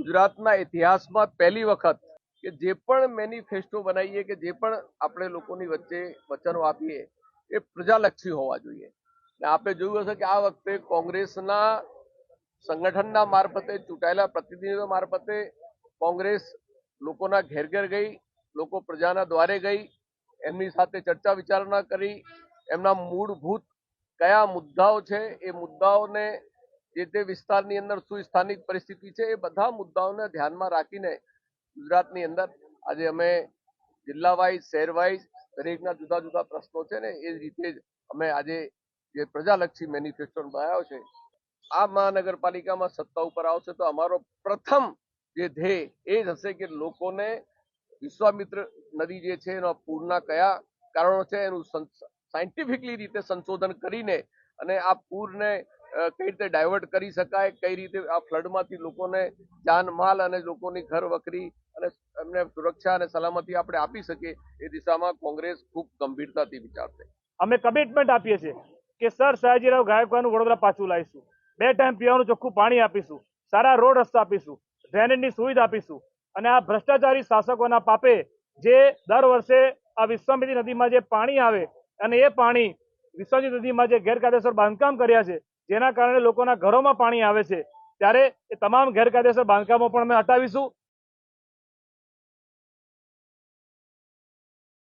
ગુજરાતના ઇતિહાસમાં પહેલી વખત કે જે પણ મેનિફેસ્ટો બનાવીએ કે જે પણ આપણે લોકોની વચ્ચે વચનો આપીએ એ પ્રજાલક્ષી હોવા જોઈએ. આપણે જોયું હશે કે આ વખતે કોંગ્રેસના સંગઠનના મારફતે ચૂંટાયેલા પ્રતિનિધિઓ મારફતે કોંગ્રેસ લોકોના ઘેર ઘેર ગઈ, લોકો પ્રજાના દ્વારે ગઈ, એમની સાથે ચર્ચા વિચારણા કરી, એમના મૂળભૂત કયા મુદ્દાઓ છે એ મુદ્દાઓને જે તે વિસ્તારની અંદર શું સ્થાનિક પરિસ્થિતિ છે એ બધા મુદ્દાઓને ધ્યાનમાં રાખીને ગુજરાતની અંદર આજે અમે જિલ્લા વાઇઝ, શહેર વાઇઝ દરેકના જુદા જુદા પ્રશ્નો છે ને એ રીતે જ અમે આજે જે પ્રજાલક્ષી મેનિફેસ્ટો બનાવ્યો છે. આ મહાનગરપાલિકામાં સત્તા ઉપર આવશે તો અમારો પ્રથમ જે ધ્યેય એ જ હશે કે લોકોને વિશ્વામિત્ર નદી જે છે એના પૂરના કયા કારણો છે એનું સાયન્ટિફિકલી રીતે સંશોધન કરીને અને આ પૂરને કઈ રીતે ડાયવર્ટ કરી શકાય, કઈ રીતે આ ફ્લડમાંથી લોકોને જાનમાલ અને લોકોની ઘર વખરી અને એમને સુરક્ષા અને સલામતી આપણે આપી શકીએ એ દિશામાં કોંગ્રેસ ખૂબ ગંભીરતાથી વિચારશે. અમે કમિટમેન્ટ આપીએ છીએ કે સર સયાજીરાવ ગાયકવાડનું વડોદરા પાછું લાવીશું, 2 ટાઈમ પીવાનું ચોખ્ખું પાણી આપીશું, સારા રોડ રસ્તા આપીશું, ડ્રેનેજની સુવિધા આપીશું અને આ ભ્રષ્ટાચારી શાસકોના પાપે જે દર વર્ષે આ વિશ્વામિત્રી નદીમાં જે પાણી આવે અને એ પાણી વિશ્વામિત્રી નદીમાં જે ગેરકાયદેસર બાંધકામ કર્યા છે જેના કારણે લોકોના ઘરોમાં પાણી આવે છે, ત્યારે એ તમામ ગેરકાયદેસર બાંધકામો પણ અમે હટાવીશું